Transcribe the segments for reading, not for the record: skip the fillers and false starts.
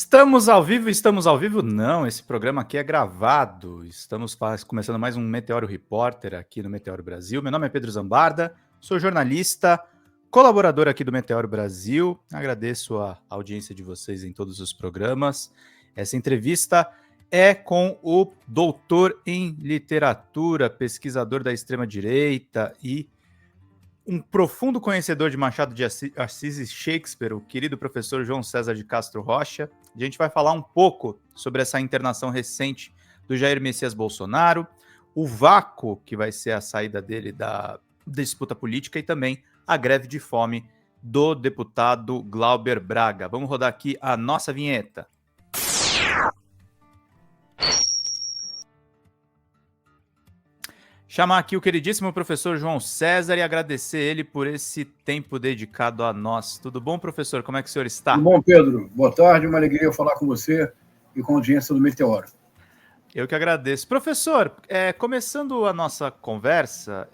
Estamos ao vivo? Estamos ao vivo? Não, esse programa aqui é gravado. Estamos começando mais um Meteoro Repórter aqui no Meteoro Brasil. Meu nome é Pedro Zambarda, sou jornalista, colaborador aqui do Meteoro Brasil. Agradeço a audiência de vocês em todos os programas. Essa entrevista é com o doutor em literatura, pesquisador da extrema-direita e um profundo conhecedor de Machado de Assis e Shakespeare, o querido professor João César de Castro Rocha. A gente vai falar um pouco sobre essa internação recente do Jair Messias Bolsonaro, o vácuo que vai ser a saída dele da disputa política e também a greve de fome do deputado Glauber Braga. Vamos rodar aqui a nossa vinheta. Chamar aqui o queridíssimo professor João César e agradecer ele por esse tempo dedicado a nós. Tudo bom, professor? Como é que o senhor está? Tudo bom, Pedro? Boa tarde, uma alegria falar com você e com a audiência do Meteoro. Eu que agradeço. Professor, começando a nossa conversa,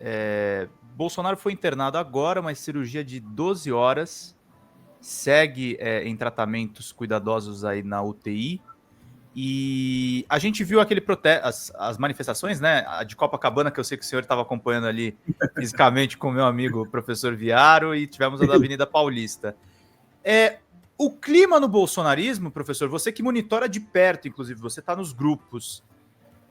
Bolsonaro foi internado agora, uma cirurgia de 12 horas, segue em tratamentos cuidadosos aí na UTI, e a gente viu aquele protesto, as manifestações, né? A de Copacabana, que eu sei que o senhor estava acompanhando ali fisicamente com o meu amigo professor Viaro, e tivemos a da Avenida Paulista. O clima no bolsonarismo, professor, você que monitora de perto, inclusive, você está nos grupos,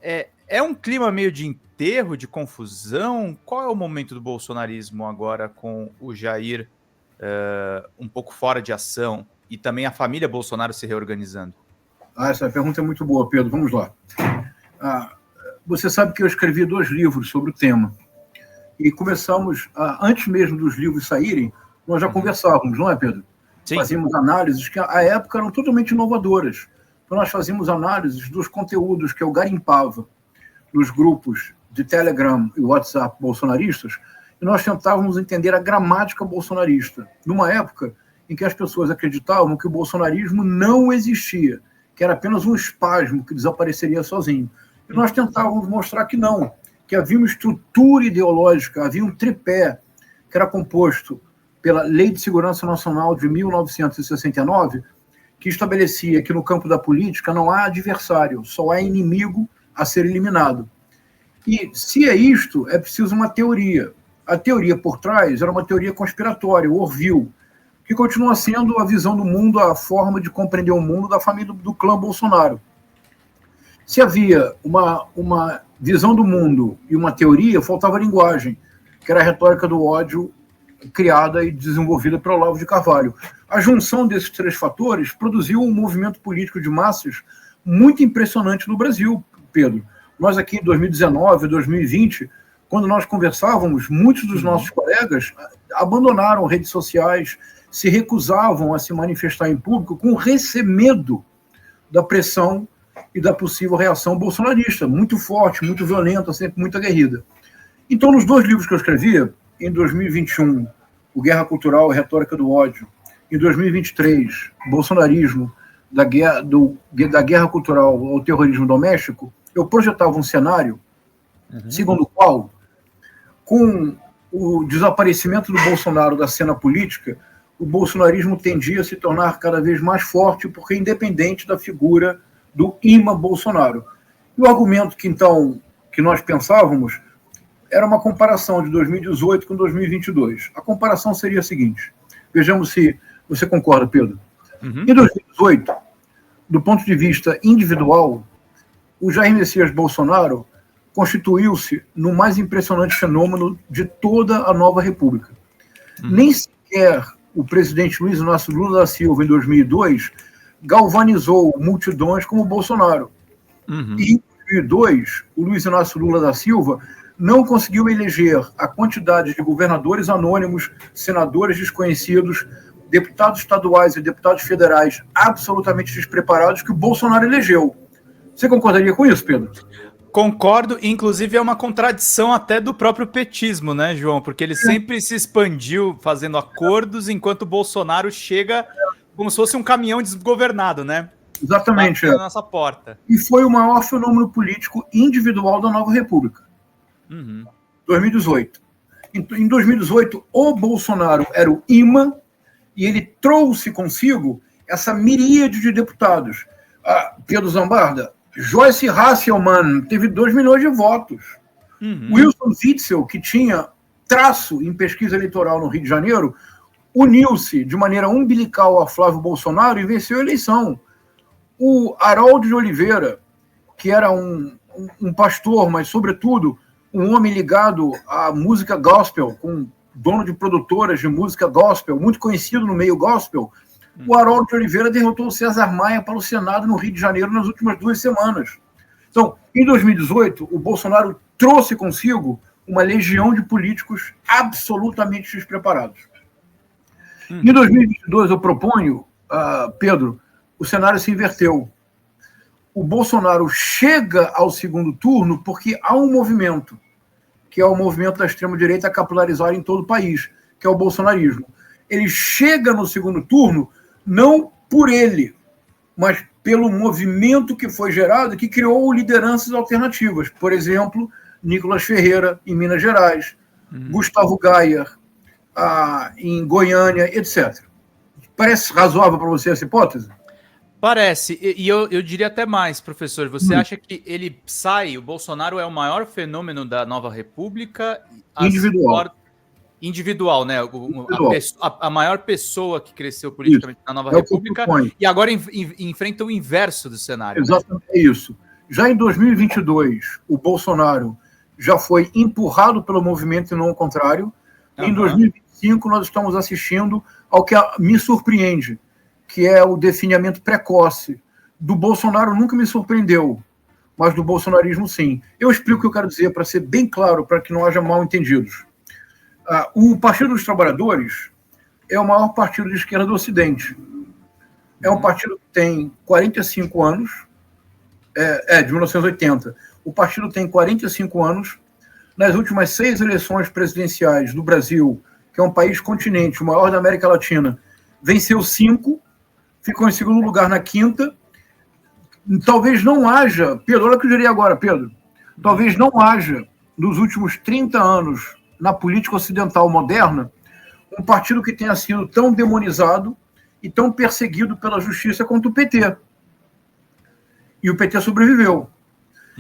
é um clima meio de enterro, de confusão? Qual é o momento do bolsonarismo agora com o Jair um pouco fora de ação e também a família Bolsonaro se reorganizando? Essa pergunta é muito boa, Pedro. Vamos lá. Você sabe que eu escrevi 2 livros sobre o tema. E começamos, antes mesmo dos livros saírem, nós já conversávamos, não é, Pedro? Sim. Fazíamos análises que, à época, eram totalmente inovadoras. Então, nós fazíamos análises dos conteúdos que eu garimpava nos grupos de Telegram e WhatsApp bolsonaristas, e nós tentávamos entender a gramática bolsonarista, numa época em que as pessoas acreditavam que o bolsonarismo não existia, que era apenas um espasmo que desapareceria sozinho. E nós tentávamos mostrar que não, que havia uma estrutura ideológica, havia um tripé que era composto pela Lei de Segurança Nacional de 1969, que estabelecia que no campo da política não há adversário, só há inimigo a ser eliminado. E se é isto, é preciso uma teoria. A teoria por trás era uma teoria conspiratória, o Orville, que continua sendo a visão do mundo, a forma de compreender o mundo da família do clã Bolsonaro. Se havia uma visão do mundo e uma teoria, faltava linguagem, que era a retórica do ódio criada e desenvolvida pelo Olavo de Carvalho. A junção desses 3 fatores produziu um movimento político de massas muito impressionante no Brasil, Pedro. Nós aqui em 2019, 2020, quando nós conversávamos, muitos dos nossos colegas abandonaram redes sociais, se recusavam a se manifestar em público com medo da pressão e da possível reação bolsonarista, muito forte, muito violenta, sempre muito aguerrida. Então, nos 2 livros que eu escrevi, em 2021, o Guerra Cultural e Retórica do Ódio, em 2023, Bolsonarismo, da guerra cultural ao terrorismo doméstico, eu projetava um cenário, segundo o qual, com o desaparecimento do Bolsonaro da cena política, o bolsonarismo tendia a se tornar cada vez mais forte, porque independente da figura do imã Bolsonaro. E o argumento que nós pensávamos era uma comparação de 2018 com 2022. A comparação seria a seguinte, vejamos se você concorda, Pedro. Em 2018, do ponto de vista individual, o Jair Messias Bolsonaro constituiu-se no mais impressionante fenômeno de toda a nova república. Nem sequer o presidente Luiz Inácio Lula da Silva, em 2002, galvanizou multidões como o Bolsonaro. E em 2002, o Luiz Inácio Lula da Silva não conseguiu eleger a quantidade de governadores anônimos, senadores desconhecidos, deputados estaduais e deputados federais absolutamente despreparados que o Bolsonaro elegeu. Você concordaria com isso, Pedro? Concordo, inclusive é uma contradição até do próprio petismo, né, João? Porque ele sempre se expandiu fazendo acordos, enquanto o Bolsonaro chega como se fosse um caminhão desgovernado, né? Exatamente. Na nossa porta. E foi o maior fenômeno político individual da nova república. 2018. Em 2018, o Bolsonaro era o imã e ele trouxe consigo essa miríade de deputados. Pedro Zambarda, Joyce Hasselmann teve 2 milhões de votos. Wilson Witzel, que tinha traço em pesquisa eleitoral no Rio de Janeiro, uniu-se de maneira umbilical a Flávio Bolsonaro e venceu a eleição. O Haroldo de Oliveira, que era um pastor, mas, sobretudo, um homem ligado à música gospel, com dono de produtoras de música gospel, muito conhecido no meio gospel, o Haroldo de Oliveira derrotou o César Maia para o Senado no Rio de Janeiro nas últimas 2 semanas. Então, em 2018, o Bolsonaro trouxe consigo uma legião de políticos absolutamente despreparados. Em 2022, eu proponho, Pedro, o cenário se inverteu. O Bolsonaro chega ao segundo turno porque há um movimento, que é o movimento da extrema-direita capilarizar em todo o país, que é o bolsonarismo. Ele chega no segundo turno não por ele, mas pelo movimento que foi gerado, que criou lideranças alternativas. Por exemplo, Nicolas Ferreira, em Minas Gerais, Gustavo Gayer, em Goiânia, etc. Parece razoável para você essa hipótese? Parece, e eu diria até mais, professor. Você acha que ele sai, o Bolsonaro é o maior fenômeno da nova república? Individual, né? A maior pessoa que cresceu politicamente na nova república e agora enfrenta o inverso do cenário. Exatamente, é isso. Já em 2022, o Bolsonaro já foi empurrado pelo movimento e não o contrário. Em 2025, nós estamos assistindo ao que me surpreende, que é o definhamento precoce. Do Bolsonaro nunca me surpreendeu, mas do bolsonarismo sim. Eu explico o que eu quero dizer, para ser bem claro, para que não haja mal-entendidos. O Partido dos Trabalhadores é o maior partido de esquerda do Ocidente. É um partido que tem 45 anos, de 1980. O partido tem 45 anos. Nas últimas 6 eleições presidenciais do Brasil, que é um país continente, o maior da América Latina, venceu 5, ficou em segundo lugar na 5ª. Talvez não haja, Pedro, olha o que eu diria agora, Pedro, talvez não haja, nos últimos 30 anos, na política ocidental moderna, um partido que tenha sido tão demonizado e tão perseguido pela justiça quanto o PT. E o PT sobreviveu.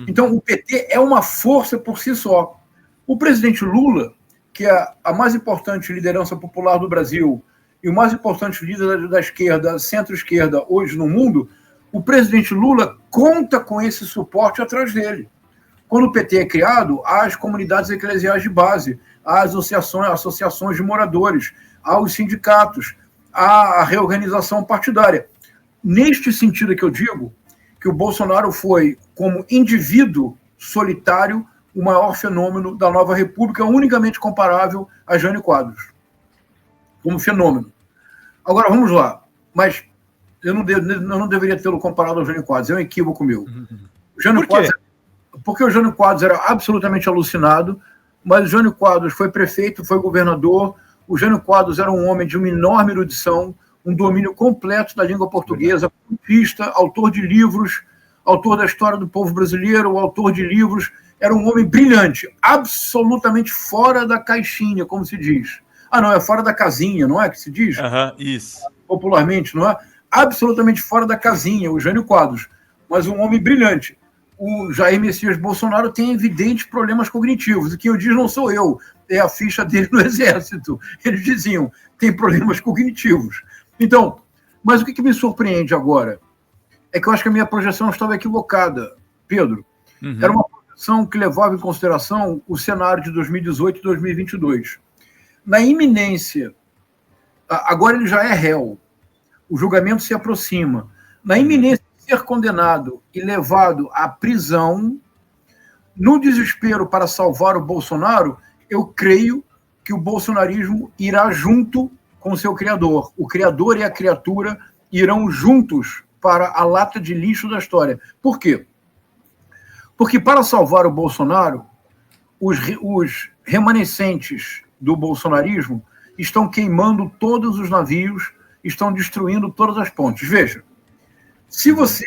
Então, o PT é uma força por si só. O presidente Lula, que é a mais importante liderança popular do Brasil e o mais importante líder da esquerda, centro-esquerda, hoje no mundo, o presidente Lula conta com esse suporte atrás dele. Quando o PT é criado, há as comunidades eclesiais de base, há as associações de moradores, há os sindicatos, há a reorganização partidária. Neste sentido que eu digo que o Bolsonaro foi, como indivíduo solitário, o maior fenômeno da nova república, unicamente comparável a Jânio Quadros, como fenômeno. Agora, vamos lá. Mas eu não deveria tê-lo comparado ao Jânio Quadros, é um equívoco meu. Por quê? Porque o Jânio Quadros era absolutamente alucinado, mas o Jânio Quadros foi prefeito, foi governador. O Jânio Quadros era um homem de uma enorme erudição, um domínio completo da língua portuguesa, cultista, autor de livros, autor da história do povo brasileiro, autor de livros. Era um homem brilhante, absolutamente fora da caixinha, como se diz. Não, é fora da casinha, não é que se diz? Isso. Popularmente, não é? Absolutamente fora da casinha, o Jânio Quadros, mas um homem brilhante. O Jair Messias Bolsonaro tem evidentes problemas cognitivos, e quem eu diz não sou eu, é a ficha dele no Exército. Eles diziam, tem problemas cognitivos. Então, mas o que me surpreende agora é que eu acho que a minha projeção estava equivocada, Pedro. Era uma projeção que levava em consideração o cenário de 2018 e 2022. Na iminência, agora ele já é réu, o julgamento se aproxima. Na iminência de ser condenado e levado à prisão, no desespero para salvar o Bolsonaro, eu creio que o bolsonarismo irá junto com seu criador. O criador e a criatura irão juntos para a lata de lixo da história. Por quê? Porque para salvar o Bolsonaro, os remanescentes do bolsonarismo estão queimando todos os navios, estão destruindo todas as pontes. Veja, se você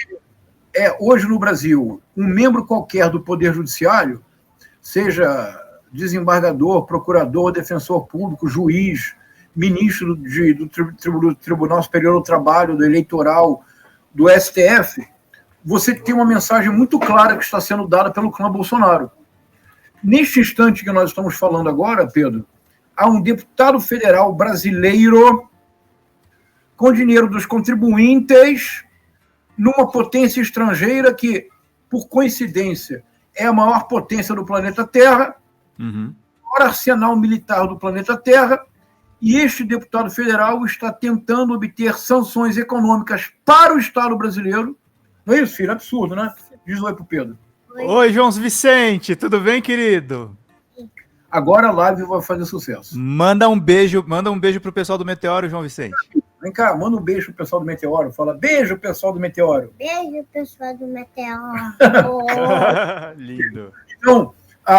é hoje no Brasil um membro qualquer do Poder Judiciário, seja desembargador, procurador, defensor público, juiz, ministro do Tribunal Superior do Trabalho, do Eleitoral, do STF, você tem uma mensagem muito clara que está sendo dada pelo clã Bolsonaro. Neste instante que nós estamos falando agora, Pedro, há um deputado federal brasileiro com dinheiro dos contribuintes numa potência estrangeira que, por coincidência, é a maior potência do planeta Terra, o maior arsenal militar do planeta Terra, e este deputado federal está tentando obter sanções econômicas para o Estado brasileiro. Não é isso, filho? Absurdo, né? Diz oi pro Pedro. Oi, João Vicente, tudo bem, querido? Agora a live vai fazer sucesso. Manda um beijo pro pessoal do Meteoro, João Vicente. Vem cá, manda um beijo pro pessoal do Meteoro. Fala, beijo, pessoal do Meteoro. Beijo, pessoal do Meteoro. Lindo. Então,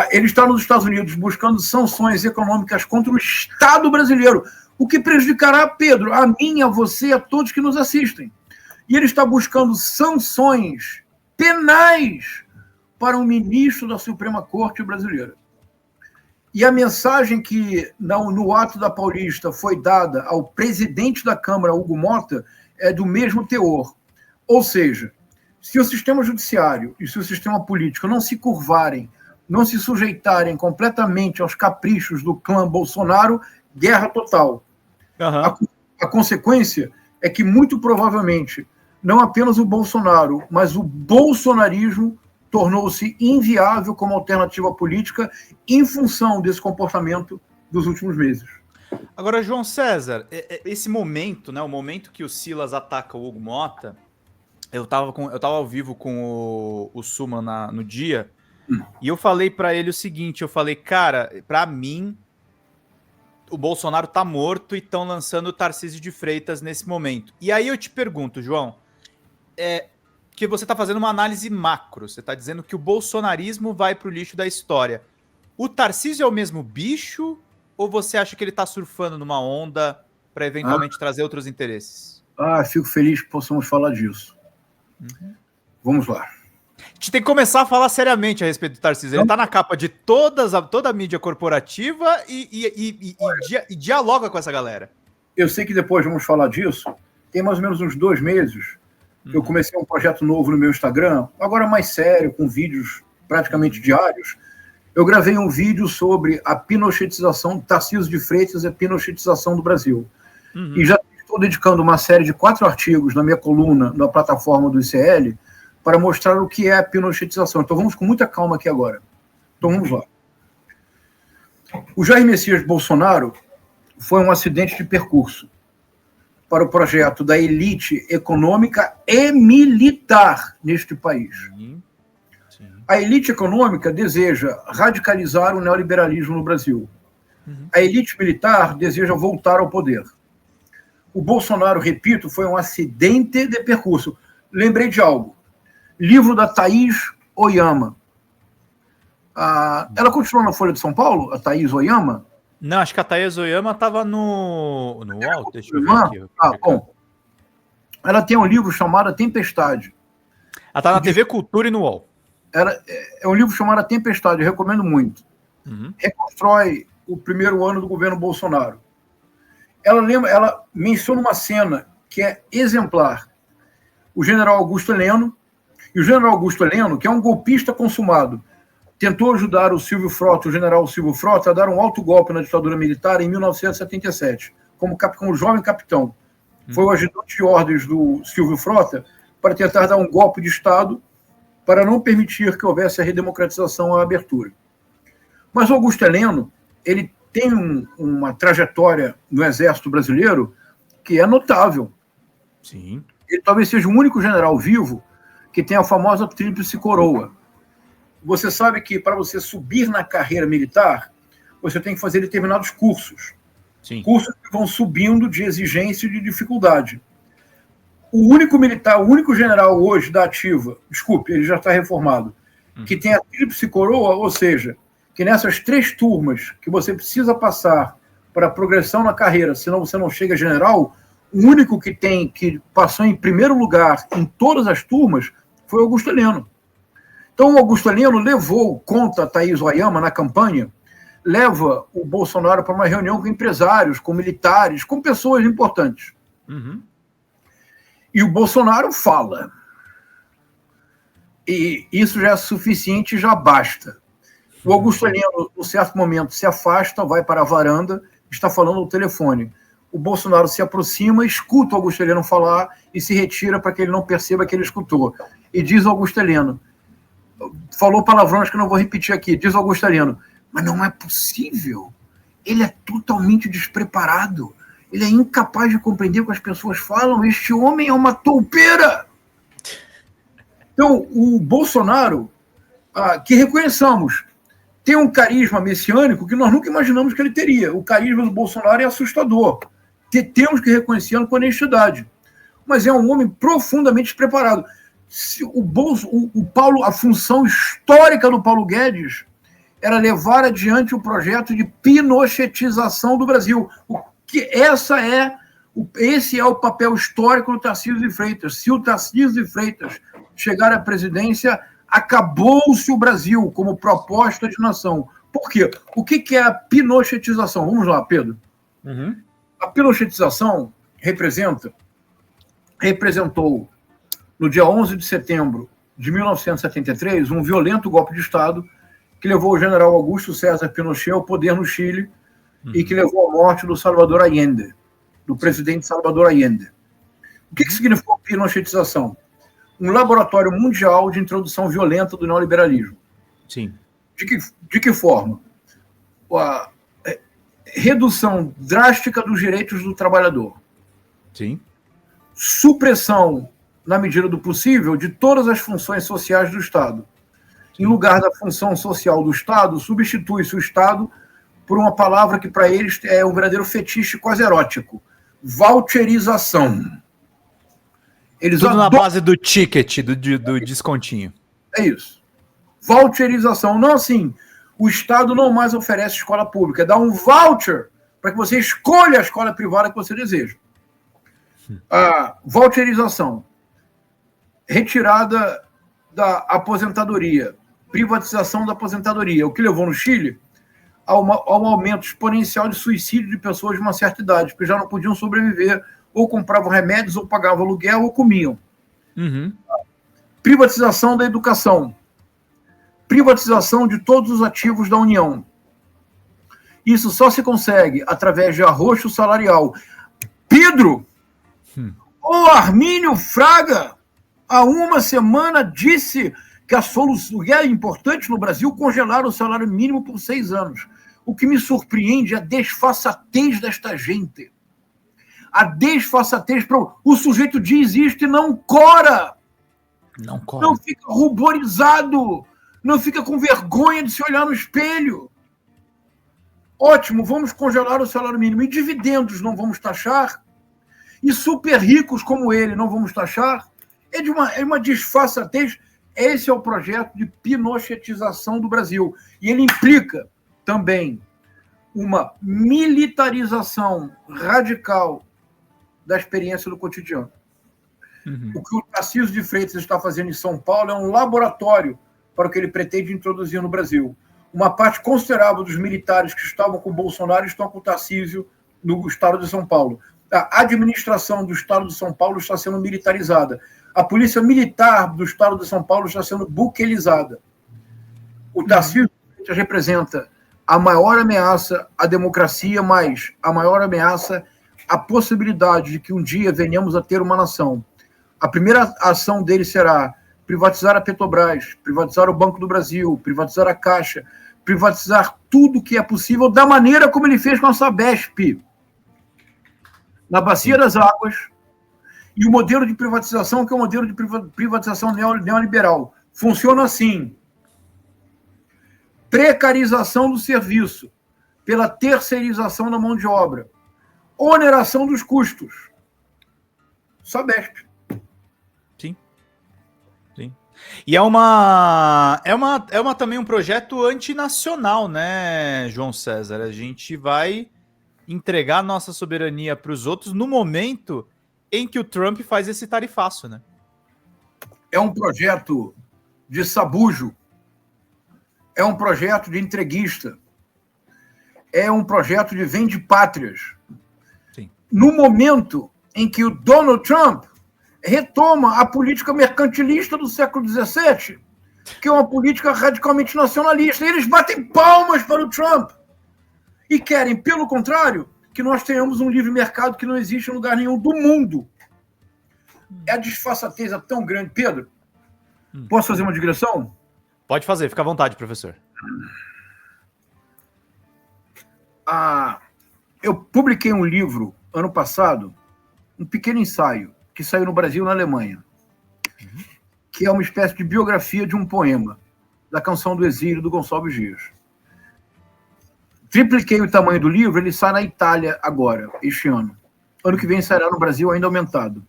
ele está nos Estados Unidos buscando sanções econômicas contra o Estado brasileiro, o que prejudicará, Pedro, a mim, a você, a todos que nos assistem. E ele está buscando sanções penais para um ministro da Suprema Corte brasileira. E a mensagem que no ato da Paulista foi dada ao presidente da Câmara, Hugo Mota, é do mesmo teor. Ou seja, se o sistema judiciário e se o sistema político não se curvarem, não se sujeitarem completamente aos caprichos do clã Bolsonaro, guerra total. A consequência é que, muito provavelmente, não apenas o Bolsonaro, mas o bolsonarismo tornou-se inviável como alternativa política em função desse comportamento dos últimos meses. Agora, João César, esse momento, né, o momento que o Silas ataca o Hugo Mota, eu tava ao vivo com o Suma no dia, e eu falei para ele o seguinte, eu falei, cara, para mim, o Bolsonaro tá morto e estão lançando o Tarcísio de Freitas nesse momento. E aí eu te pergunto, João, que você está fazendo uma análise macro, você está dizendo que o bolsonarismo vai para o lixo da história. O Tarcísio é o mesmo bicho ou você acha que ele está surfando numa onda para eventualmente trazer outros interesses? Fico feliz que possamos falar disso. Vamos lá. A gente tem que começar a falar seriamente a respeito do Tarcísio. Ele está na capa de toda a mídia corporativa e dialoga com essa galera. Eu sei que depois vamos falar disso. Tem mais ou menos uns 2 meses eu comecei um projeto novo no meu Instagram, agora mais sério, com vídeos praticamente diários. Eu gravei um vídeo sobre a pinochetização, Tarcísio de Freitas e a pinochetização do Brasil. E já estou dedicando uma série de 4 artigos na minha coluna, na plataforma do ICL, para mostrar o que é a pinochetização. Então vamos com muita calma aqui agora. Então vamos lá. O Jair Messias Bolsonaro foi um acidente de percurso para o projeto da elite econômica e militar neste país. Sim. A elite econômica deseja radicalizar o neoliberalismo no Brasil. A elite militar deseja voltar ao poder. O Bolsonaro, repito, foi um acidente de percurso. Lembrei de algo. Livro da Thaís Oyama. Ela continua na Folha de São Paulo, a Thaís Oyama? Não, acho que a Thaís Oyama estava no UOL, deixa eu ver aqui. Bom. Ela tem um livro chamado A Tempestade. Ela está na TV Cultura e no UOL. É um livro chamado A Tempestade, eu recomendo muito. Reconstrói o primeiro ano do governo Bolsonaro. Ela menciona uma cena que é exemplar. O general Augusto Heleno, e o general Augusto Heleno, que é um golpista consumado, tentou ajudar o general Silvio Frota, a dar um alto golpe na ditadura militar em 1977, como jovem capitão. Foi o ajudante de ordens do Silvio Frota para tentar dar um golpe de Estado para não permitir que houvesse a redemocratização à abertura. Mas o Augusto Heleno, ele tem uma trajetória no Exército Brasileiro que é notável. Sim. Ele talvez seja o único general vivo que tem a famosa tríplice coroa. Você sabe que para você subir na carreira militar, você tem que fazer determinados cursos. Sim. Cursos que vão subindo de exigência e de dificuldade. O único general hoje da ativa, desculpe, ele já está reformado, que tem a tríplice coroa, ou seja, que nessas 3 turmas que você precisa passar para a progressão na carreira, senão você não chega a general, o único que passou em primeiro lugar em todas as turmas foi Augusto Heleno. Então, o Augusto Heleno conta a Thaís Oyama na campanha, leva o Bolsonaro para uma reunião com empresários, com militares, com pessoas importantes. Uhum. E o Bolsonaro fala. E isso já é suficiente, já basta. O Augusto Heleno, em um certo momento, se afasta, vai para a varanda, está falando no telefone. O Bolsonaro se aproxima, escuta o Augusto Heleno falar e se retira para que ele não perceba que ele escutou. E diz ao Augusto Heleno, falou palavrões que eu não vou repetir aqui, diz ao Augusto Heleno, mas não é possível. Ele é totalmente despreparado. Ele é incapaz de compreender o que as pessoas falam. Este homem é uma toupeira. Então, o Bolsonaro, que reconheçamos, tem um carisma messiânico que nós nunca imaginamos que ele teria. O carisma do Bolsonaro é assustador. Temos que reconhecê-lo com honestidade. Mas é um homem profundamente despreparado. A função histórica do Paulo Guedes era levar adiante o projeto de pinochetização do Brasil. Esse é o papel histórico do Tarcísio de Freitas. Se o Tarcísio de Freitas chegar à presidência, acabou-se o Brasil como proposta de nação. Por quê? O que é a pinochetização? Vamos lá, Pedro. Uhum. A pinochetização representou, no dia 11 de setembro de 1973, um violento golpe de Estado que levou o general Augusto César Pinochet ao poder no Chile e que levou à morte do Salvador Allende, do presidente Salvador Allende. O que significou pinochetização? Um laboratório mundial de introdução violenta do neoliberalismo. Sim. De que forma? A redução drástica dos direitos do trabalhador. Sim. Supressão, na medida do possível, de todas as funções sociais do Estado. Em lugar da função social do Estado, substitui-se o Estado por uma palavra que para eles é um verdadeiro fetiche quase erótico. Voucherização. Tudo na base do ticket, do descontinho. É isso. Voucherização. Não assim, o Estado não mais oferece escola pública, dá um voucher para que você escolha a escola privada que você deseja. A voucherização. Retirada da aposentadoria. Privatização da aposentadoria. O que levou no Chile ao aumento exponencial de suicídio de pessoas de uma certa idade, porque já não podiam sobreviver, ou compravam remédios, ou pagavam aluguel, ou comiam. Uhum. Privatização da educação. Privatização de todos os ativos da União. Isso só se consegue através de arroxo salarial. Pedro, o Armínio Fraga, há uma semana, disse que a solução é importante no Brasil congelar o salário mínimo por 6 anos. O que me surpreende é a desfaçatez desta gente. A desfaçatez. O sujeito diz isto e não cora. Não fica ruborizado. Não fica com vergonha de se olhar no espelho. Ótimo, vamos congelar o salário mínimo. E dividendos não vamos taxar? E super ricos como ele não vamos taxar? É uma desfaçatez. Esse é o projeto de pinochetização do Brasil. E ele implica também uma militarização radical da experiência do cotidiano. Uhum. O que o Tarcísio de Freitas está fazendo em São Paulo é um laboratório para o que ele pretende introduzir no Brasil. Uma parte considerável dos militares que estavam com o Bolsonaro estão com o Tarcísio no estado de São Paulo. A administração do estado de São Paulo está sendo militarizada. A polícia militar do estado de São Paulo está sendo buquelizada. O Tarcísio representa a maior ameaça à democracia, mas a maior ameaça à possibilidade de que um dia venhamos a ter uma nação. A primeira ação dele será privatizar a Petrobras, privatizar o Banco do Brasil, privatizar a Caixa, privatizar tudo que é possível da maneira como ele fez com a Sabesp, na Bacia das Águas. E o modelo de privatização, que é o modelo de privatização neoliberal, funciona assim: precarização do serviço pela terceirização da mão de obra, oneração dos custos. Sabesp. Sim. E é também um projeto antinacional, né, João César? A gente vai entregar nossa soberania para os outros no momento em que o Trump faz esse tarifaço, né? É um projeto de sabujo, é um projeto de entreguista, é um projeto de vende pátrias. Sim. No momento em que o Donald Trump retoma a política mercantilista do século XVII, que é uma política radicalmente nacionalista. E eles batem palmas para o Trump e querem, pelo contrário, que nós tenhamos um livre mercado que não existe em lugar nenhum do mundo. É a disfarçatez tão grande. Pedro, posso fazer uma digressão? Pode fazer, fica à vontade, professor. Eu publiquei um livro, ano passado, um pequeno ensaio, que saiu no Brasil e na Alemanha, que é uma espécie de biografia de um poema, da Canção do Exílio, do Gonçalves Dias. Tripliquei o tamanho do livro, ele sai na Itália agora, este ano. Ano que vem sairá no Brasil ainda aumentado.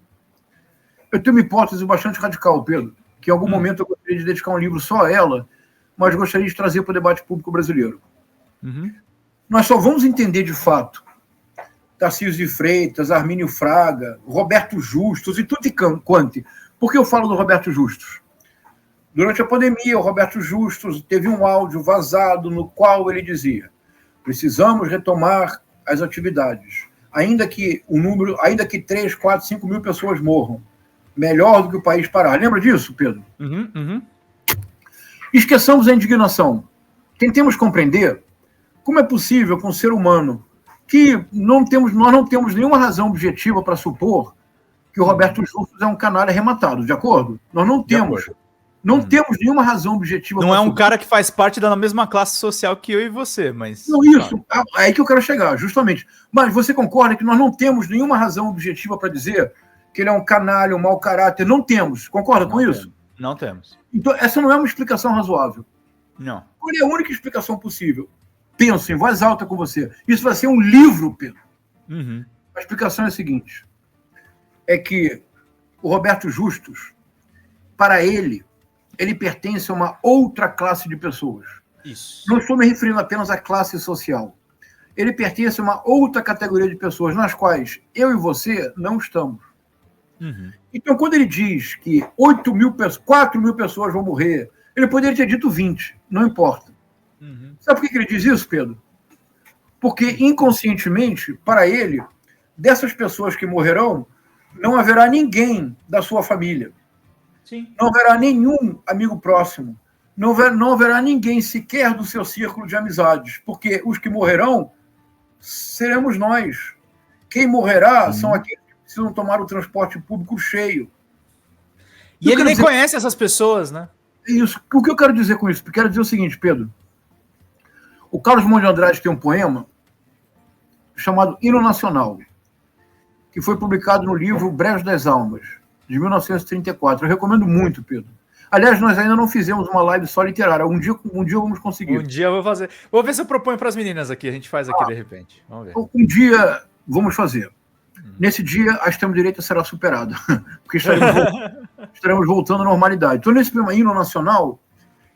Eu tenho uma hipótese bastante radical, Pedro, que em algum momento eu gostaria de dedicar um livro só a ela, mas gostaria de trazer para o debate público brasileiro. Nós só vamos entender de fato Tarcísio de Freitas, Armínio Fraga, Roberto Justus e tutti quanti. Por que eu falo do Roberto Justus? Durante a pandemia, o Roberto Justus teve um áudio vazado no qual ele dizia: precisamos retomar as atividades, ainda que 3, 4, 5 mil pessoas morram. Melhor do que o país parar. Lembra disso, Pedro? Esqueçamos a indignação. Tentemos compreender como é possível que um ser humano que nós não temos nenhuma razão objetiva para supor que o Roberto Justus é um canalha rematado, de acordo? Nós não temos. Não temos nenhuma razão objetiva. Não é um cara que faz parte da mesma classe social que eu e você, mas... Não, isso. É aí que eu quero chegar, justamente. Mas você concorda que nós não temos nenhuma razão objetiva para dizer que ele é um canalha, um mau caráter? Não temos. Concorda com isso? Não temos. Então, essa não é uma explicação razoável. Não. Qual é a única explicação possível? Penso em voz alta com você. Isso vai ser um livro, Pedro. A explicação é a seguinte. É que o Roberto Justus, para ele pertence a uma outra classe de pessoas. Isso. Não estou me referindo apenas à classe social. Ele pertence a uma outra categoria de pessoas, nas quais eu e você não estamos. Então, quando ele diz que 4 mil pessoas vão morrer, ele poderia ter dito 20, não importa. Sabe por que ele diz isso, Pedro? Porque, inconscientemente, para ele, dessas pessoas que morrerão, não haverá ninguém da sua família. Sim. Não haverá nenhum amigo próximo. Não haverá ninguém sequer do seu círculo de amizades. Porque os que morrerão seremos nós. Quem morrerá são aqueles que precisam tomar o transporte público cheio. E ele nem conhece essas pessoas, né? Isso. O que eu quero dizer com isso? Eu quero dizer o seguinte, Pedro. O Carlos Drummond de Andrade tem um poema chamado Hino Nacional, que foi publicado no livro Breves das Almas, de 1934. Eu recomendo muito, Pedro. Aliás, nós ainda não fizemos uma live só literária. Um dia vamos conseguir. Um dia eu vou fazer. Vou ver se eu proponho para as meninas aqui. A gente faz aqui de repente. Vamos ver. Um dia vamos fazer. Nesse dia, a extrema-direita será superada, porque estaremos voltando à normalidade. Então, nesse poema Hino Nacional,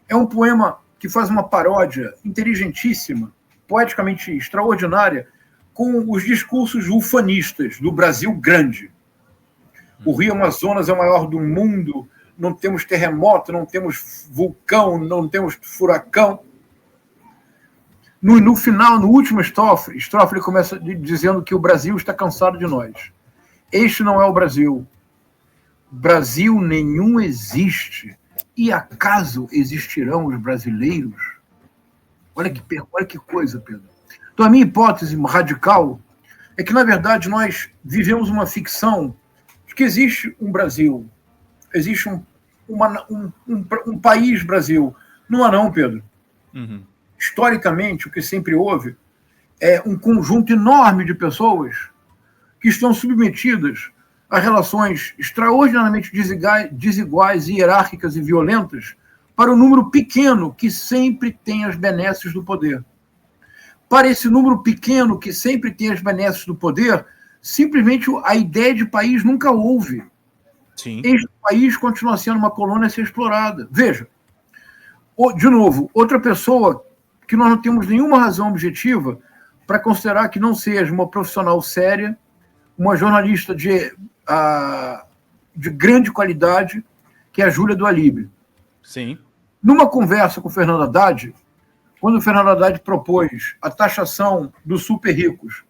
é um poema que faz uma paródia inteligentíssima, poeticamente extraordinária, com os discursos ufanistas do Brasil grande. O Rio Amazonas é o maior do mundo, não temos terremoto, não temos vulcão, não temos furacão. No final, no último estrofe, ele começa dizendo que o Brasil está cansado de nós. Este não é o Brasil. Brasil nenhum existe. E acaso existirão os brasileiros? Olha que coisa, Pedro. Então, a minha hipótese radical é que, na verdade, nós vivemos uma ficção de que existe um Brasil, existe um país Brasil. Não há não, Pedro. Historicamente, o que sempre houve é um conjunto enorme de pessoas que estão submetidas a relações extraordinariamente desiguais, hierárquicas e violentas para um número pequeno que sempre tem as benesses do poder. Para esse número pequeno que sempre tem as benesses do poder, simplesmente a ideia de país nunca houve. Sim. Este país continua sendo uma colônia a ser explorada. Veja, de novo, outra pessoa que nós não temos nenhuma razão objetiva para considerar que não seja uma profissional séria, uma jornalista de grande qualidade, que é a Júlia do Alibe. Sim. Numa conversa com o Fernando Haddad, quando o Fernando Haddad propôs a taxação dos super ricos,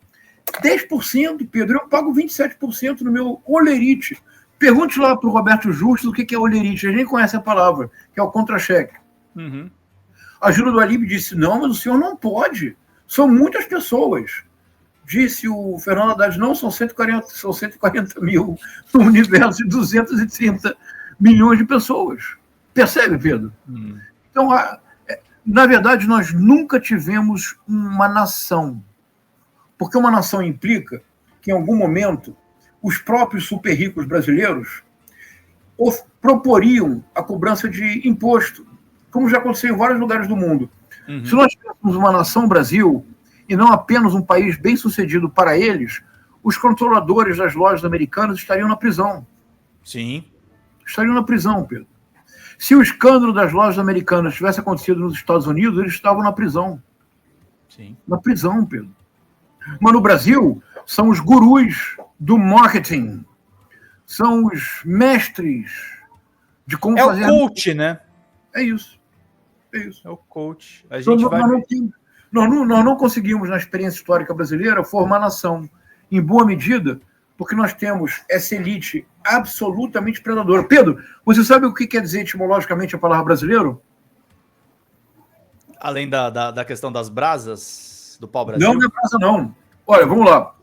10%, Pedro, eu pago 27% no meu olerite. Pergunte lá para o Roberto Justus o que é olerite. A gente conhece a palavra, que é o contra-cheque. Uhum. A Júlia do Alípio disse, não, mas o senhor não pode. São muitas pessoas. Disse o Fernando Haddad, não, são 140 mil no universo de 230 milhões de pessoas. Percebe, Pedro? Então, na verdade, nós nunca tivemos uma nação. Porque uma nação implica que, em algum momento, os próprios super ricos brasileiros proporiam a cobrança de imposto, como já aconteceu em vários lugares do mundo. Uhum. Se nós tivéssemos uma nação Brasil, e não apenas um país bem-sucedido para eles, os controladores das lojas americanas estariam na prisão. Sim. Estariam na prisão, Pedro. Se o escândalo das lojas americanas tivesse acontecido nos Estados Unidos, eles estavam na prisão. Sim. Na prisão, Pedro. Mas no Brasil, são os gurus do marketing. São os mestres de como fazer... É o coach, né? É isso. É isso. É o coach. A gente nós não conseguimos, na experiência histórica brasileira, formar nação, em boa medida, porque nós temos essa elite absolutamente predadora. Pedro, você sabe o que quer dizer etimologicamente a palavra brasileiro? Além da questão das brasas, do pau-brasil? Não é brasa, não. Olha, vamos lá.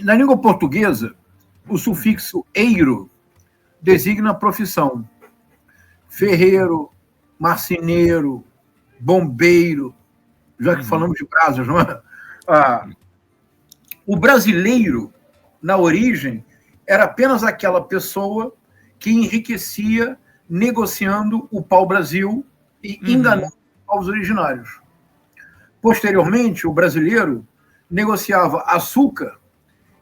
Na língua portuguesa, o sufixo eiro designa a profissão. Ferreiro, marceneiro, bombeiro, já que falamos de brasas, não é? O brasileiro, na origem, era apenas aquela pessoa que enriquecia negociando o pau-brasil e enganando os originários. Posteriormente, o brasileiro negociava açúcar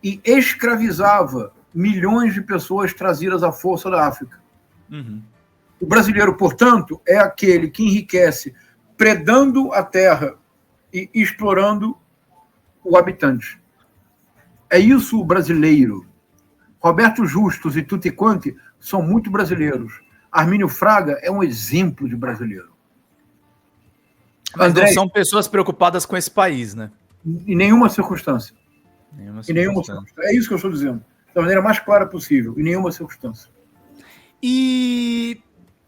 e escravizava milhões de pessoas trazidas à força da África. Uhum. O brasileiro, portanto, é aquele que enriquece predando a terra e explorando o habitante. É isso o brasileiro. Roberto Justus e Tutti Quanti são muito brasileiros. Armínio Fraga é um exemplo de brasileiro. Mas André, não são pessoas preocupadas com esse país, né? Em nenhuma circunstância. É isso que eu estou dizendo. Da maneira mais clara possível. Em nenhuma circunstância. E...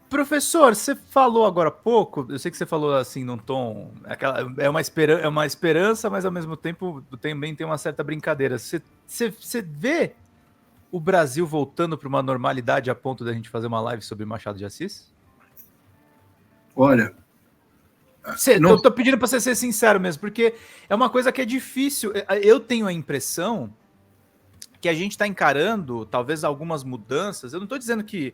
Professor, você falou agora há pouco, eu sei que você falou assim num tom, é uma esperança, mas ao mesmo tempo também tem uma certa brincadeira. Você vê o Brasil voltando para uma normalidade a ponto da gente fazer uma live sobre Machado de Assis? Olha... Eu tô pedindo para você ser sincero mesmo, porque é uma coisa que é difícil. Eu tenho a impressão que a gente está encarando talvez algumas mudanças. Eu não estou dizendo que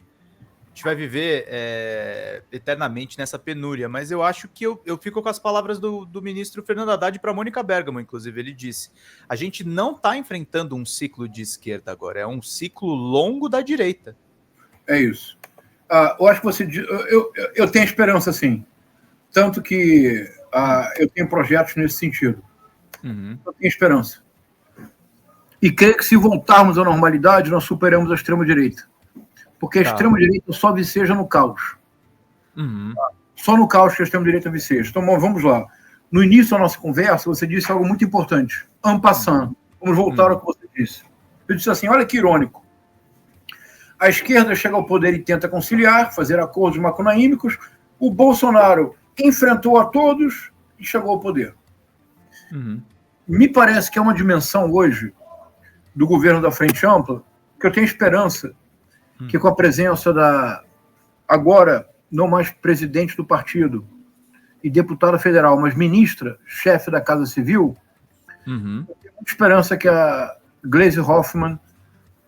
a gente vai viver eternamente nessa penúria, mas eu acho que eu fico com as palavras do ministro Fernando Haddad para Mônica Bergamo, inclusive. Ele disse, a gente não está enfrentando um ciclo de esquerda agora, é um ciclo longo da direita. É isso. Eu acho que você... Eu tenho esperança, sim. Tanto que eu tenho projetos nesse sentido. Uhum. Eu tenho esperança. E creio que se voltarmos à normalidade, nós superamos a extrema-direita. Porque a extrema-direita só viceja no caos. Uhum. Só no caos que a extrema-direita viceja. Então, vamos lá. No início da nossa conversa, você disse algo muito importante. En passant. Vamos voltar ao que você disse. Eu disse assim, olha que irônico. A esquerda chega ao poder e tenta conciliar, fazer acordos macunaímicos. O Bolsonaro enfrentou a todos e chegou ao poder. Uhum. Me parece que é uma dimensão hoje do governo da Frente Ampla que eu tenho esperança que com a presença da, agora, não mais presidente do partido e deputada federal, mas ministra, chefe da Casa Civil, eu tenho muita esperança que a Gleisi Hoffmann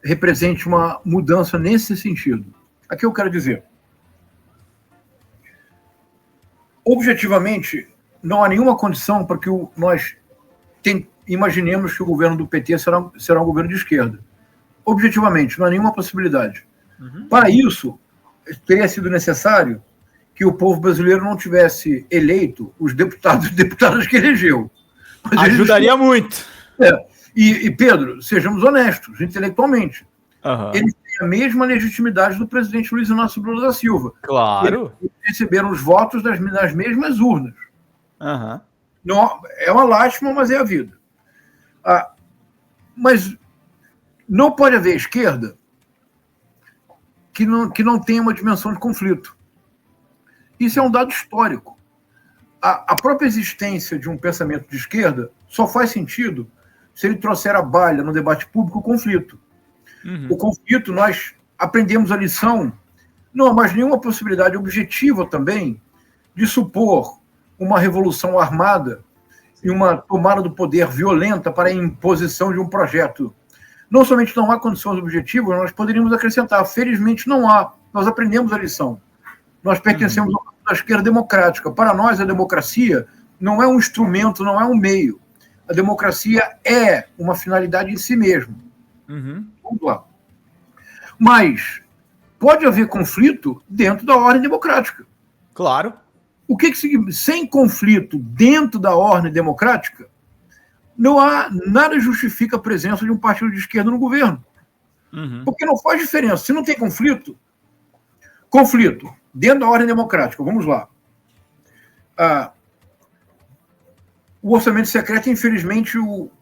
represente uma mudança nesse sentido. Aqui eu quero dizer, objetivamente, não há nenhuma condição para que nós imaginemos que o governo do PT será um governo de esquerda. Objetivamente, não há nenhuma possibilidade. Para isso, teria sido necessário que o povo brasileiro não tivesse eleito os deputados e deputadas que elegeu. Mas ajudaria muito. E, Pedro, sejamos honestos, intelectualmente. Eles têm a mesma legitimidade do presidente Luiz Inácio Lula da Silva. Claro. Eles receberam os votos das mesmas urnas. Uhum. Não, é uma lástima, mas é a vida. Mas não pode haver esquerda que não tenha uma dimensão de conflito. Isso é um dado histórico. A própria existência de um pensamento de esquerda só faz sentido se ele trouxer à baila no debate público o conflito. Uhum. O conflito, nós aprendemos a lição, não há mais nenhuma possibilidade objetiva também de supor uma revolução armada e uma tomada do poder violenta para a imposição de um projeto. Não somente não há condições objetivas, nós poderíamos acrescentar, felizmente não há. Nós aprendemos a lição. Nós pertencemos à esquerda democrática. Para nós, a democracia não é um instrumento, não é um meio. A democracia é uma finalidade em si mesma. Uhum. Vamos lá. Mas pode haver conflito dentro da ordem democrática. Claro. O que significa? Sem conflito dentro da ordem democrática, não há nada justifica a presença de um partido de esquerda no governo. Uhum. Porque não faz diferença. Se não tem conflito dentro da ordem democrática, vamos lá. O orçamento secreto, infelizmente,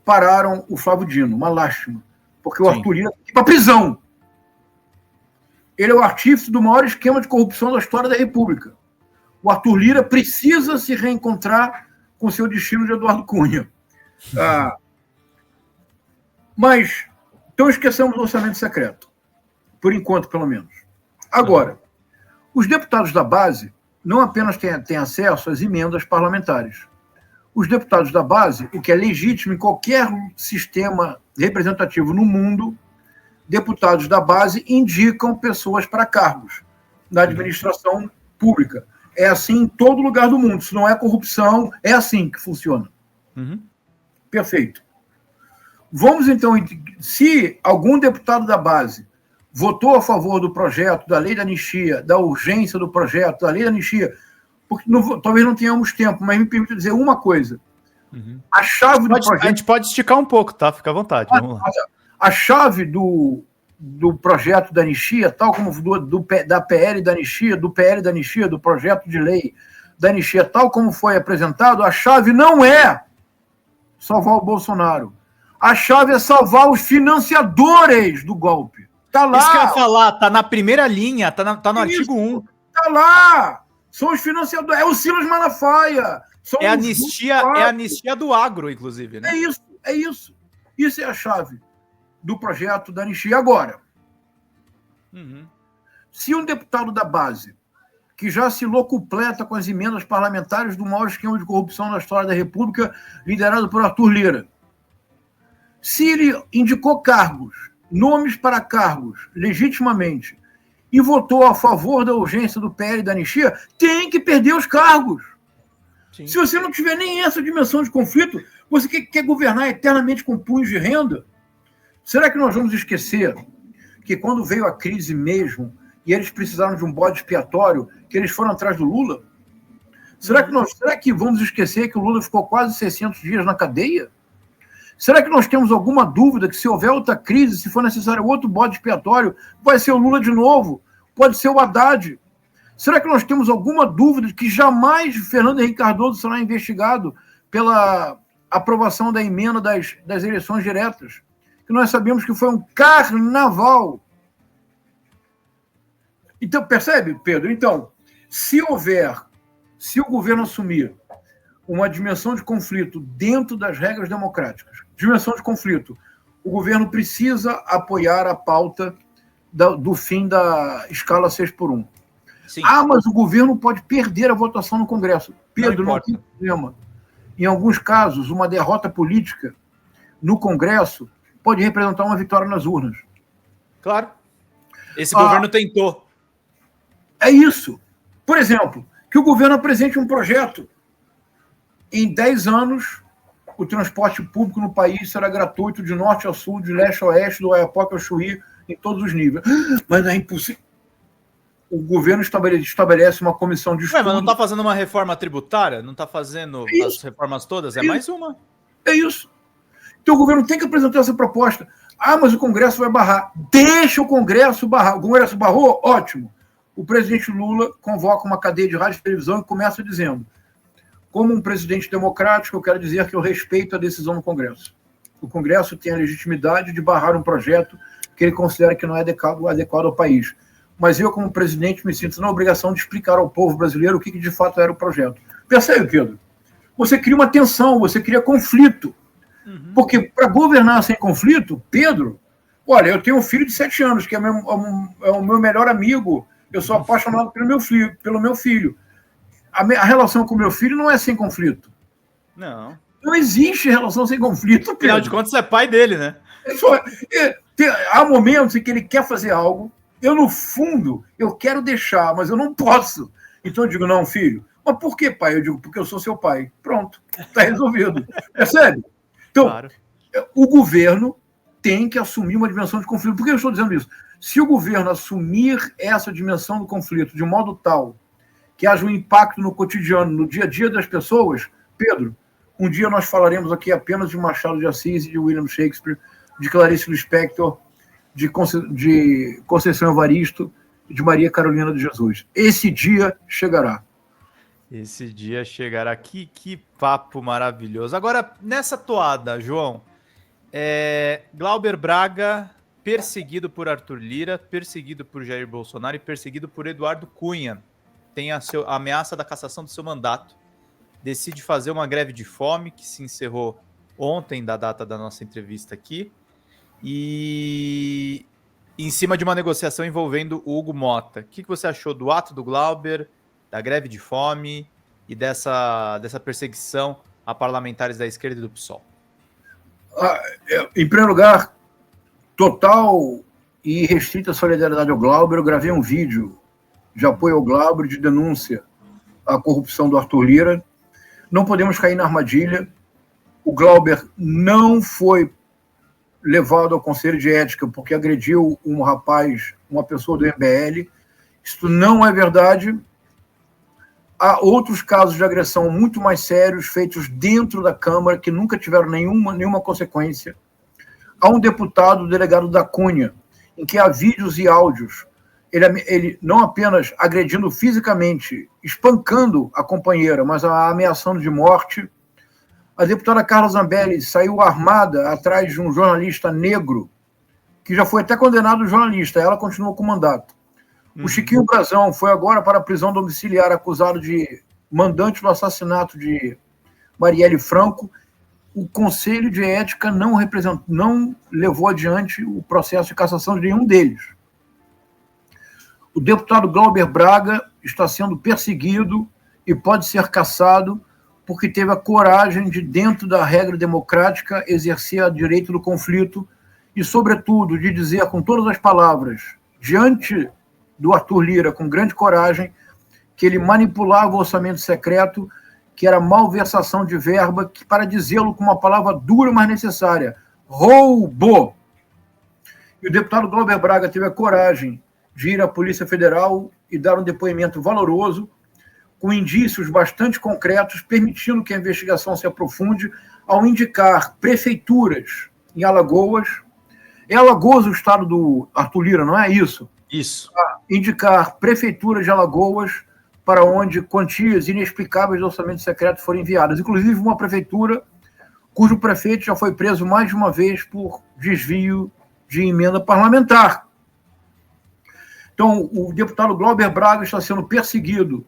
pararam o Flávio Dino. Uma lástima. Porque o Arthur Lira tem que ir para a prisão. Ele é o artífice do maior esquema de corrupção da história da República. O Arthur Lira precisa se reencontrar com seu destino de Eduardo Cunha. Mas, então esquecemos do orçamento secreto. Por enquanto, pelo menos. Agora, os deputados da base não apenas têm acesso às emendas parlamentares. Os deputados da base, o que é legítimo em qualquer sistema representativo no mundo, deputados da base indicam pessoas para cargos na administração pública. É assim em todo lugar do mundo. Isso não é corrupção, é assim que funciona. Uhum. Perfeito. Vamos então, se algum deputado da base votou a favor do projeto, da lei da anistia, da urgência do projeto, da lei da anistia, porque talvez não tenhamos tempo, mas me permita dizer uma coisa. Uhum. A chave do projeto... A gente pode esticar um pouco, tá? Fica à vontade. Vamos lá. A chave do projeto da anistia, tal como da PL da anistia, do PL da anistia, do projeto de lei da anistia, tal como foi apresentado, a chave não é salvar o Bolsonaro. A chave é salvar os financiadores do golpe. Tá lá. Isso que eu ia falar, tá na primeira linha, tá no artigo 1. Tá lá. São os financiadores. É o Silas Malafaia. É a anistia do agro, inclusive, né? É isso. Isso é a chave do projeto da anistia. Agora, se um deputado da base, que já se locupleta com as emendas parlamentares do maior esquema de corrupção na história da República, liderado por Arthur Lira, se ele indicou nomes para cargos, legitimamente, e votou a favor da urgência do PL da anistia, tem que perder os cargos. Sim. Se você não tiver nem essa dimensão de conflito, você quer governar eternamente com punhos de renda? Será que nós vamos esquecer que quando veio a crise mesmo, e eles precisaram de um bode expiatório, que eles foram atrás do Lula? Será que vamos esquecer que o Lula ficou quase 600 dias na cadeia? Será que nós temos alguma dúvida que se houver outra crise, se for necessário outro bode expiatório, vai ser o Lula de novo? Pode ser o Haddad? Será que nós temos alguma dúvida de que jamais Fernando Henrique Cardoso será investigado pela aprovação da emenda das eleições diretas? Que nós sabemos que foi um carnaval. Então, percebe, Pedro? Então, se o governo assumir uma dimensão de conflito dentro das regras democráticas, dimensão de conflito, o governo precisa apoiar a pauta do fim da escala 6x1. Sim. Mas o governo pode perder a votação no Congresso. Pedro, não tem problema. Em alguns casos, uma derrota política no Congresso pode representar uma vitória nas urnas. Claro. Esse governo tentou. É isso. Por exemplo, que o governo apresente um projeto. Em 10 anos, o transporte público no país será gratuito de norte a sul, de leste a oeste, do Oiapoque ao Chuí, em todos os níveis. Mas é impossível. O governo estabelece uma comissão de estudo. Mas não está fazendo uma reforma tributária? Não está fazendo as reformas todas? É mais uma. É isso. Então o governo tem que apresentar essa proposta. Ah, mas o Congresso vai barrar. Deixa o Congresso barrar. O Congresso barrou? Ótimo. O presidente Lula convoca uma cadeia de rádio e televisão e começa dizendo: como um presidente democrático, eu quero dizer que eu respeito a decisão do Congresso. O Congresso tem a legitimidade de barrar um projeto que ele considera que não é adequado ao país. Mas eu, como presidente, me sinto na obrigação de explicar ao povo brasileiro o que de fato era o projeto. Percebe, Pedro? Você cria uma tensão, você cria conflito. Porque para governar sem conflito, Pedro, olha, eu tenho um filho de 7 anos, que é o meu melhor amigo, eu sou apaixonado pelo meu filho. A relação com o meu filho não é sem conflito. Não. Não existe relação sem conflito, Pedro. Afinal de contas, você é pai dele, né? Há momentos em que ele quer fazer algo, eu, no fundo, eu quero deixar, mas eu não posso. Então eu digo: não, filho. Mas por que, pai? Eu digo: porque eu sou seu pai. Pronto, está resolvido. Percebe? Então, claro, o governo tem que assumir uma dimensão de conflito. Por que eu estou dizendo isso? Se o governo assumir essa dimensão do conflito de modo tal que haja um impacto no cotidiano, no dia a dia das pessoas, Pedro, um dia nós falaremos aqui apenas de Machado de Assis e de William Shakespeare, de Clarice Lispector, de Conceição Evaristo e de Maria Carolina de Jesus. Esse dia chegará. Esse dia chegará. Que papo maravilhoso. Agora, nessa toada, João, Glauber Braga perseguido por Arthur Lira, perseguido por Jair Bolsonaro e perseguido por Eduardo Cunha. Tem a ameaça da cassação do seu mandato. Decide fazer uma greve de fome, que se encerrou ontem, da data da nossa entrevista aqui, e em cima de uma negociação envolvendo o Hugo Mota. O que você achou do ato do Glauber, da greve de fome e dessa perseguição a parlamentares da esquerda e do PSOL? Em primeiro lugar, total e restrita solidariedade ao Glauber. Eu gravei um vídeo de apoio ao Glauber, de denúncia à corrupção do Arthur Lira. Não podemos cair na armadilha. O Glauber não foi levado ao Conselho de Ética porque agrediu um rapaz, uma pessoa do MBL. Isso não é verdade. Há outros casos de agressão muito mais sérios feitos dentro da Câmara que nunca tiveram nenhuma consequência. Há um deputado, o delegado da Cunha, em que há vídeos e áudios, ele não apenas agredindo fisicamente, espancando a companheira, mas a ameaçando de morte. A deputada Carla Zambelli saiu armada atrás de um jornalista negro, que já foi até condenado jornalista, ela continuou com o mandato. O Chiquinho Brazão foi agora para a prisão domiciliar, acusado de mandante do assassinato de Marielle Franco. O Conselho de Ética não levou adiante o processo de cassação de nenhum deles. O deputado Glauber Braga está sendo perseguido e pode ser cassado porque teve a coragem de, dentro da regra democrática, exercer o direito do conflito e, sobretudo, de dizer com todas as palavras, diante do Arthur Lira, com grande coragem, que ele manipulava o orçamento secreto, que era malversação de verba, que, para dizê-lo com uma palavra dura, mas necessária, roubou. E o deputado Glauber Braga teve a coragem de ir à Polícia Federal e dar um depoimento valoroso, com indícios bastante concretos, permitindo que a investigação se aprofunde, ao indicar prefeituras em Alagoas. É Alagoas o estado do Arthur Lira, não é isso? Isso. Indicar prefeituras de Alagoas para onde quantias inexplicáveis de orçamento secreto foram enviadas. Inclusive uma prefeitura cujo prefeito já foi preso mais de uma vez por desvio de emenda parlamentar. Então, o deputado Glauber Braga está sendo perseguido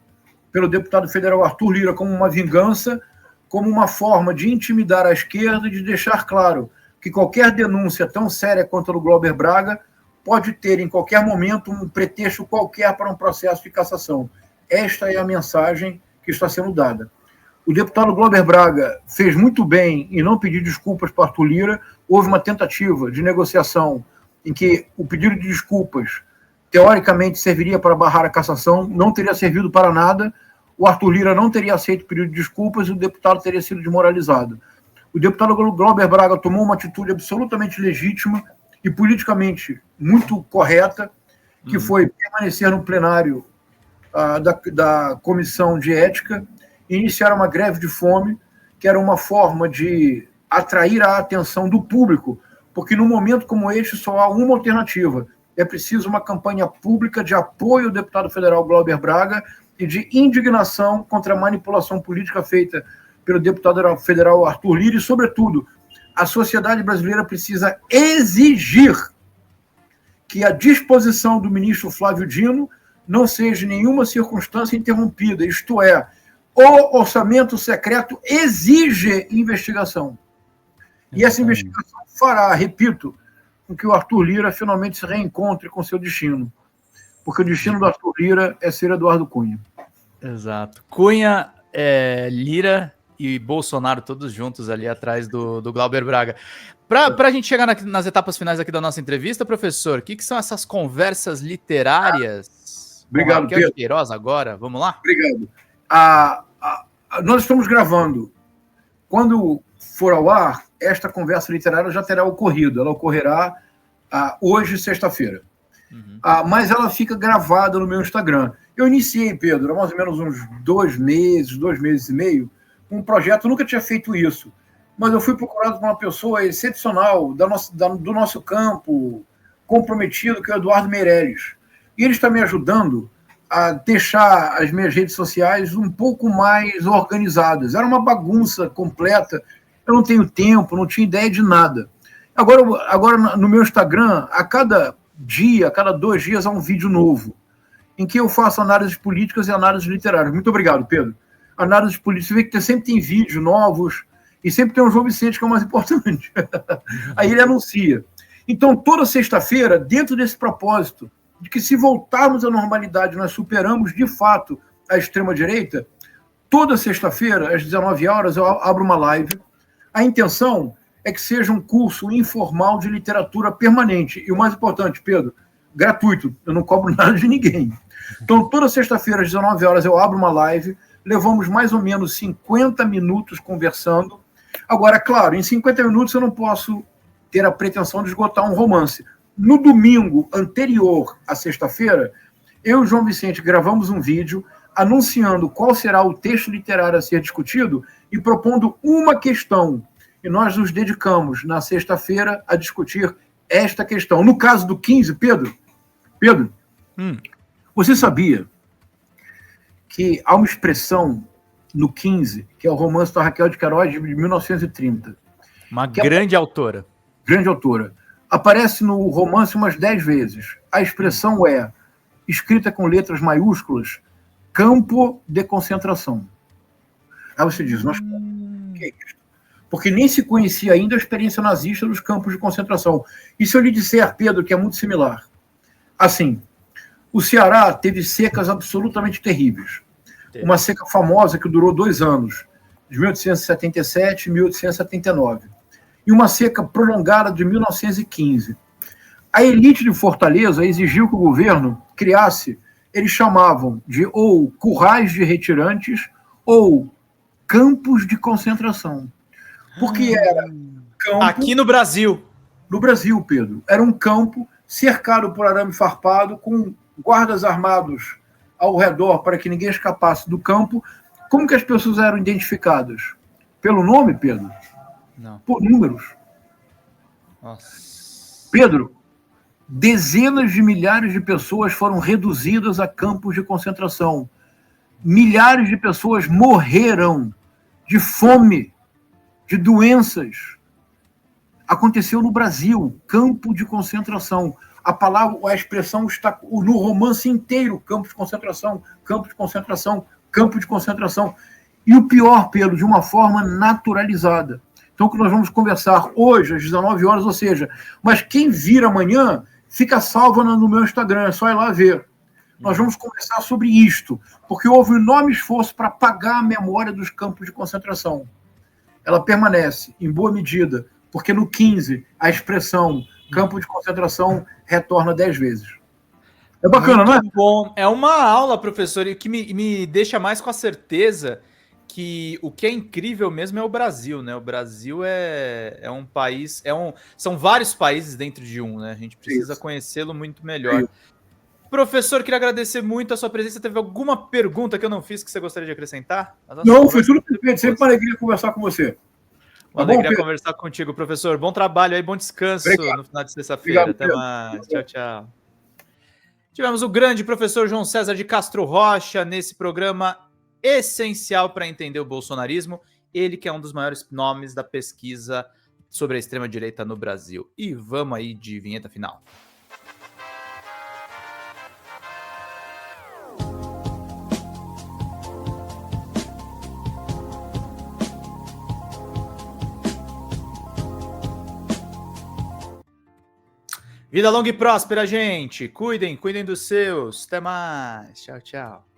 pelo deputado federal Arthur Lira como uma vingança, como uma forma de intimidar a esquerda e de deixar claro que qualquer denúncia tão séria quanto a do Glauber Braga pode ter, em qualquer momento, um pretexto qualquer para um processo de cassação. Esta é a mensagem que está sendo dada. O deputado Glauber Braga fez muito bem em não pedir desculpas para Arthur Lira. Houve uma tentativa de negociação em que o pedido de desculpas, teoricamente, serviria para barrar a cassação, não teria servido para nada. O Arthur Lira não teria aceito o pedido de desculpas e o deputado teria sido desmoralizado. O deputado Glauber Braga tomou uma atitude absolutamente legítima e politicamente muito correta, que foi permanecer no plenário da Comissão de Ética e iniciar uma greve de fome, que era uma forma de atrair a atenção do público, porque num momento como este só há uma alternativa. É preciso uma campanha pública de apoio ao deputado federal Glauber Braga e de indignação contra a manipulação política feita pelo deputado federal Arthur Lira e, sobretudo, a sociedade brasileira precisa exigir que a disposição do ministro Flávio Dino não seja em nenhuma circunstância interrompida, isto é, o orçamento secreto exige investigação. E essa investigação fará, repito, com que o Arthur Lira finalmente se reencontre com seu destino. Porque o destino do Arthur Lira é ser Eduardo Cunha. Exato. Cunha, Lira e Bolsonaro todos juntos ali atrás do Glauber Braga. Para a gente chegar nas etapas finais aqui da nossa entrevista, professor, o que são essas conversas literárias? Obrigado, Raquel de Queiroz agora, vamos lá? Obrigado. Nós estamos gravando. Quando for ao ar, esta conversa literária já terá ocorrido. Ela ocorrerá hoje, sexta-feira. Uhum. Mas ela fica gravada no meu Instagram. Eu iniciei, Pedro, há mais ou menos uns 2 meses e meio, um projeto. Eu nunca tinha feito isso, mas eu fui procurado por uma pessoa excepcional do nosso campo, comprometido, que é o Eduardo Meirelles. E ele está me ajudando a deixar as minhas redes sociais um pouco mais organizadas. Era uma bagunça completa. Eu não tenho tempo, não tinha ideia de nada. Agora no meu Instagram, a cada 2 dias, há um vídeo novo, em que eu faço análises políticas e análises literárias. Muito obrigado, Pedro. Análises políticas, você vê que sempre tem vídeos novos, e sempre tem o João Vicente, que é o mais importante. Aí ele anuncia. Então, toda sexta-feira, dentro desse propósito, de que se voltarmos à normalidade, nós superamos, de fato, a extrema-direita, toda sexta-feira, às 19 horas, eu abro uma live. A intenção é que seja um curso informal de literatura permanente. E o mais importante, Pedro, gratuito. Eu não cobro nada de ninguém. Então, toda sexta-feira, às 19 horas, eu abro uma live. Levamos mais ou menos 50 minutos conversando. Agora, claro, em 50 minutos eu não posso ter a pretensão de esgotar um romance. No domingo anterior à sexta-feira, eu e o João Vicente gravamos um vídeo anunciando qual será o texto literário a ser discutido e propondo uma questão. E nós nos dedicamos, na sexta-feira, a discutir esta questão. No caso do 15, Pedro, você sabia que há uma expressão no 15, que é o romance da Raquel de Queiroz, de 1930. Uma grande autora. Grande autora. Aparece no romance umas 10 vezes. A expressão é, escrita com letras maiúsculas, campo de concentração. Aí você diz, nós, o que é isso? Porque nem se conhecia ainda a experiência nazista dos campos de concentração. E se eu lhe disser, Pedro, que é muito similar? Assim, o Ceará teve secas absolutamente terríveis. Uma seca famosa que durou 2 anos, de 1877 e 1879. E uma seca prolongada de 1915. A elite de Fortaleza exigiu que o governo criasse, eles chamavam de ou currais de retirantes ou campos de concentração. Porque era campo... Aqui no Brasil. No Brasil, Pedro. Era um campo cercado por arame farpado, com guardas armados ao redor para que ninguém escapasse do campo. Como que as pessoas eram identificadas? Pelo nome, Pedro? Não. Por números. Nossa. Pedro, dezenas de milhares de pessoas foram reduzidas a campos de concentração. Milhares de pessoas morreram de fome, de doenças. Aconteceu no Brasil, campo de concentração. A expressão está no romance inteiro, campo de concentração, campo de concentração, campo de concentração. E o pior, Pedro, de uma forma naturalizada. Então, o que nós vamos conversar hoje, às 19 horas, ou seja, mas quem vir amanhã, fica salvo no meu Instagram, é só ir lá ver. Nós vamos conversar sobre isto, porque houve um enorme esforço para apagar a memória dos campos de concentração. Ela permanece, em boa medida, porque no 15, a expressão campo de concentração retorna 10 vezes. É bacana, não é? Bom. É uma aula, professor, e que me deixa mais com a certeza que o que é incrível mesmo é o Brasil, né? O Brasil é um país, são vários países dentro de um, né? A gente precisa conhecê-lo muito melhor. Professor, queria agradecer muito a sua presença. Teve alguma pergunta que eu não fiz que você gostaria de acrescentar? Não, foi tudo perfeito. Sempre uma alegria conversar com você. Uma alegria conversar contigo, professor. Bom trabalho aí, bom descanso no final de sexta-feira. Até mais. Tchau, tchau. Tivemos o grande professor João César de Castro Rocha nesse programa essencial para entender o bolsonarismo. Ele que é um dos maiores nomes da pesquisa sobre a extrema-direita no Brasil. E vamos aí de vinheta final. Vida longa e próspera, gente. Cuidem dos seus. Até mais. Tchau, tchau.